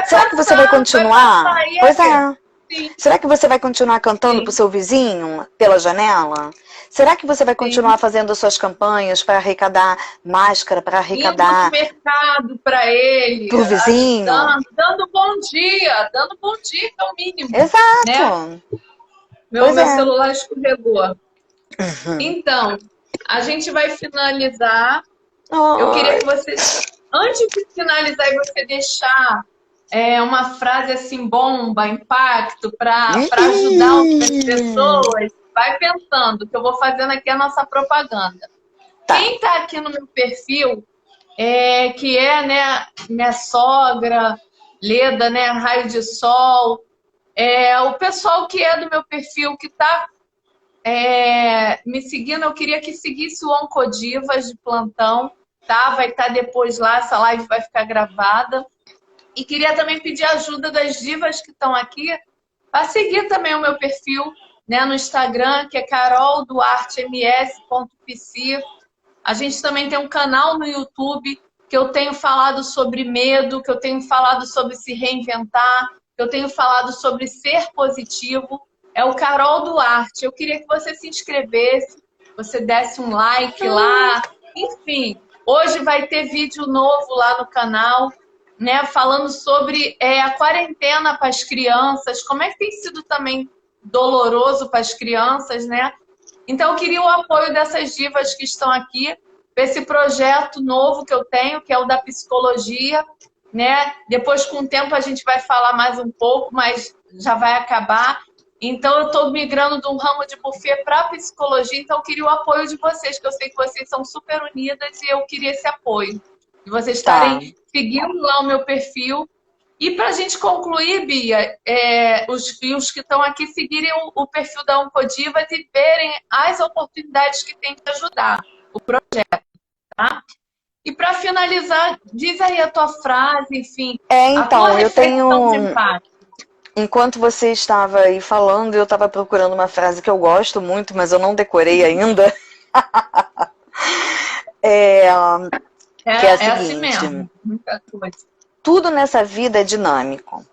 Será que você vai vai passar continuar? e Pois aí. é. Sim, Será que você vai continuar cantando pro sim, seu vizinho pela janela? Será que você vai continuar sim. fazendo suas campanhas para arrecadar máscara, para Indo no arrecadar mercado para ele, pro vizinho? ajudando, dando bom dia, que é o mínimo, né? Exato. Pois Meu é. celular escorregou. Então, a gente vai finalizar. Eu queria Ai. que você, antes de finalizar e você deixar uma frase assim, bomba, impacto, para ajudar outras pessoas, vai pensando, que eu vou fazendo aqui a nossa propaganda. Tá. Quem está aqui no meu perfil, que é, né, minha sogra, Leda, né, Raio de Sol, o pessoal que é do meu perfil, que está me seguindo, eu queria que seguisse o Oncodivas de plantão, tá? Vai estar depois lá, essa live vai ficar gravada. E queria também pedir ajuda das divas que estão aqui para seguir também o meu perfil, né, no Instagram, que é carolduartems.pc. A gente também tem um canal no YouTube que eu tenho falado sobre medo, que eu tenho falado sobre se reinventar, que eu tenho falado sobre ser positivo. É o Carol Duarte. Eu queria que você se inscrevesse, você desse um like lá. Enfim, hoje vai ter vídeo novo lá no canal, né, falando sobre a quarentena para as crianças, como é que tem sido também doloroso para as crianças, né? Então, eu queria o apoio dessas divas que estão aqui para esse projeto novo que eu tenho, que é o da psicologia, né? Depois, com o tempo, a gente vai falar mais um pouco, mas já vai acabar. Então, eu estou migrando de um ramo de buffet para psicologia, então eu queria o apoio de vocês, que eu sei que vocês são super unidas e eu queria esse apoio. De vocês Tá. estarem seguindo lá o meu perfil. E para a gente concluir, Bia, os que estão aqui seguirem o perfil da Oncodivas e verem as oportunidades que tem de ajudar o projeto, tá? E para finalizar, diz aí a tua frase, enfim, a tua Então, eu reflexão de tenho. impacto. Enquanto você estava aí falando, eu estava procurando uma frase que eu gosto muito, mas eu não decorei ainda. Que é a É assim seguinte: mesmo, muita coisa. tudo nessa vida é dinâmico.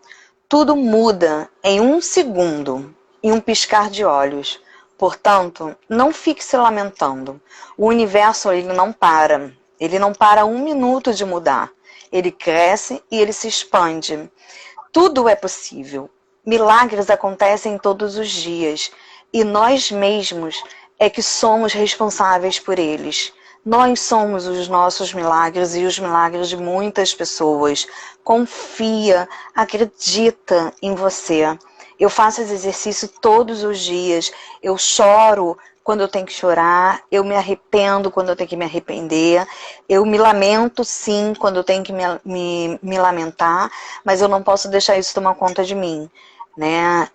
Tudo muda em um segundo, em um piscar de olhos. Portanto, não fique se lamentando. O universo, ele não para. Ele não para um minuto de mudar. Ele cresce e ele se expande. Tudo é possível. Milagres acontecem todos os dias. E nós mesmos é que somos responsáveis por eles. Nós somos os nossos milagres e os milagres de muitas pessoas. Confia, acredita em você. Eu faço esse exercício todos os dias. Eu choro quando eu tenho que chorar. Eu me arrependo quando eu tenho que me arrepender. Eu me lamento, sim, quando eu tenho que me lamentar. Mas eu não posso deixar isso tomar conta de mim. Né?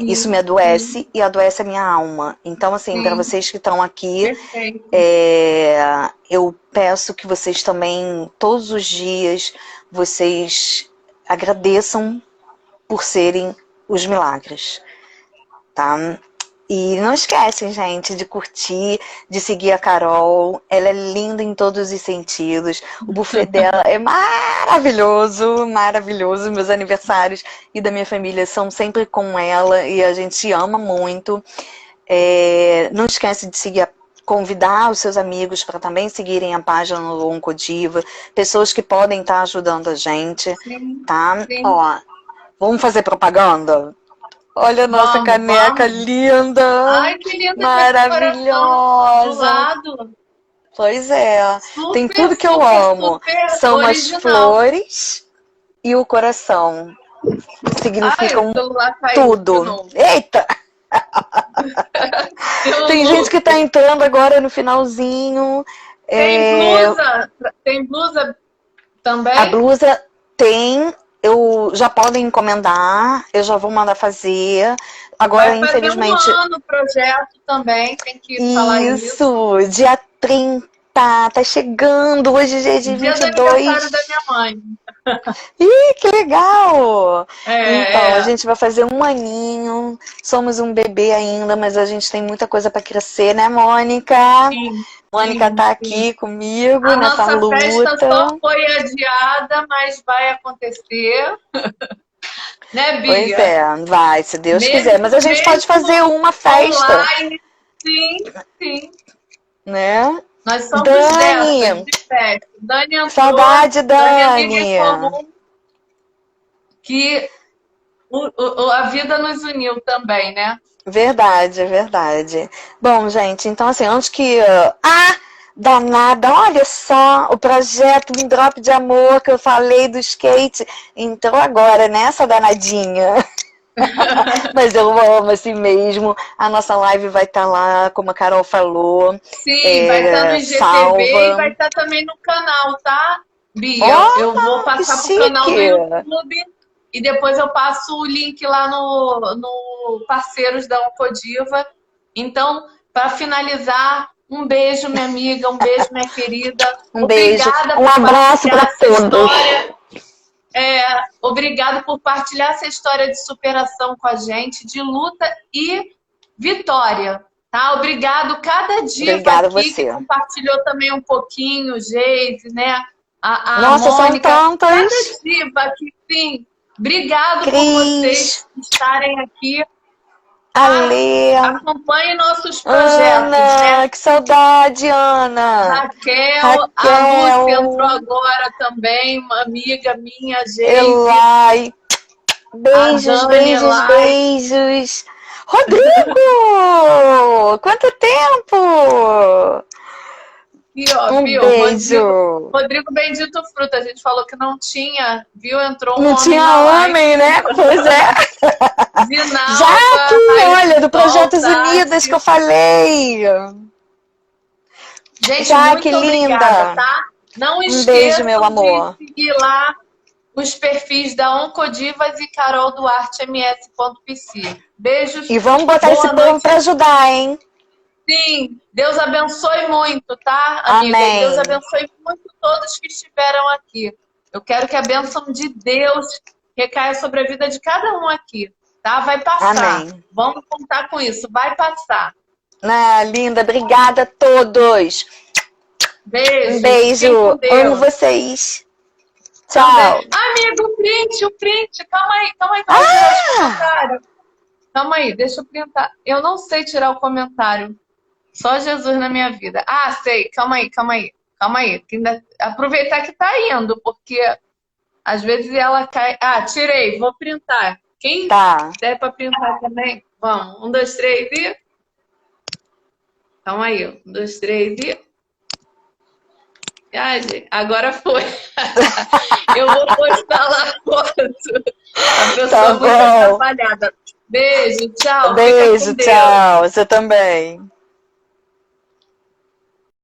Isso me adoece e adoece a minha alma. Então, assim, para vocês que estão aqui, eu peço que vocês também, todos os dias, vocês agradeçam por serem os milagres, tá? E não esquecem, gente, de curtir, de seguir a Carol. Ela é linda em todos os sentidos. O buffet dela é maravilhoso, maravilhoso. Meus aniversários e da minha família são sempre com ela e a gente ama muito. Não esquece de seguir convidar os seus amigos para também seguirem a página do Oncodiva, pessoas que podem estar ajudando a gente, tá? Sim. Ó, vamos fazer propaganda? Olha a nossa caneca linda! Ai, que linda! Maravilhosa! Do lado. Pois é, Super, tem tudo que eu super, amo. super São original. as flores e o coração. Significam tudo. Eita! Tem gente que tá entrando agora no finalzinho. Tem blusa também? A blusa tem. Já podem encomendar. Eu já vou mandar fazer. Agora, vai fazer infelizmente. Um ano o projeto também. Tem que falar isso. Isso, dia 30. Tá chegando. Hoje é dia 22. Dia do aniversário da minha mãe. Ih, que legal! Então, a gente vai fazer um aninho. Somos um bebê ainda, mas a gente tem muita coisa para crescer, né, Mônica? Sim. Mônica tá aqui comigo nessa luta. A nossa festa só foi adiada, mas vai acontecer. Né, Bia? Pois é, vai, se Deus quiser. Mas a gente pode fazer uma festa. Online. Sim. Né? Nós somos Dani, dessas, de festa. Dani entrou. Saudade, Dani. Que a vida nos uniu também, né? Verdade, é verdade. Bom, gente, então assim, antes que... danada, olha só, o projeto Um Drop de Amor que eu falei do skate entrou agora nessa danadinha. Mas eu amo assim mesmo. A nossa live vai estar lá, como a Carol falou. Sim, vai estar no IGTV salva. E vai estar também no canal, tá, Bia? Eu vou passar pro canal do YouTube e depois eu passo o link lá no Parceiros da Oncodiva. Então, para finalizar, um beijo, minha amiga, um beijo, minha querida. Beijo, um abraço para todos. Obrigado por partilhar essa história de superação com a gente, de luta e vitória, tá? Obrigado cada diva aqui que compartilhou também um pouquinho, Geise, né? Nossa, Mônica, são tantas. Cada diva aqui, sim. Obrigado por vocês estarem aqui. Ale. Acompanhe nossos projetos. Ana, né? Que saudade, Ana. Raquel. A Lúcia entrou agora também, uma amiga minha, gente. Elai. Beijos, beijos. Rodrigo! Quanto tempo! Aqui, ó, Um viu? beijo. Rodrigo Bendito Fruta, a gente falou que não tinha, viu? Entrou um Não homem tinha na live. homem, né? Pois é. Zinalva, Jaque, olha, do Sol, Projetos Unidos Tati. que eu falei. Gente, Jaque, muito obrigada, linda. tá? Não Um beijo, esqueçam meu amor. de seguir lá os perfis da Oncodivas e Carol Duarte ms.pc. Beijos. E vamos botar esse Boa povo noite. pra ajudar, hein? Sim, Deus abençoe muito, tá, amiga? Amém. E Deus abençoe muito todos que estiveram aqui. Eu quero que a bênção de Deus recaia sobre a vida de cada um aqui, tá? Vai passar. Amém. Vamos contar com isso, vai passar. Ah, linda, obrigada a todos. Beijo. Um beijo. Fiquem com Deus. Amo vocês. Tchau. Também. Amigo, o print. Calma aí, que eu vou tirar os comentários. Calma aí, deixa eu printar. Eu não sei tirar o comentário. Só Jesus na minha vida. Ah, sei. Calma aí. Que ainda... Aproveitar que tá indo, porque às vezes ela cai. Ah, tirei. Vou printar. Quem der pra printar também? Vamos. 1, 2, 3 e... Calma aí. 1, 2, 3 e... Ai, gente, agora foi. Eu vou postar lá a foto. A pessoa muito atrapalhada. Beijo, tchau. Beijo, tchau. Você também.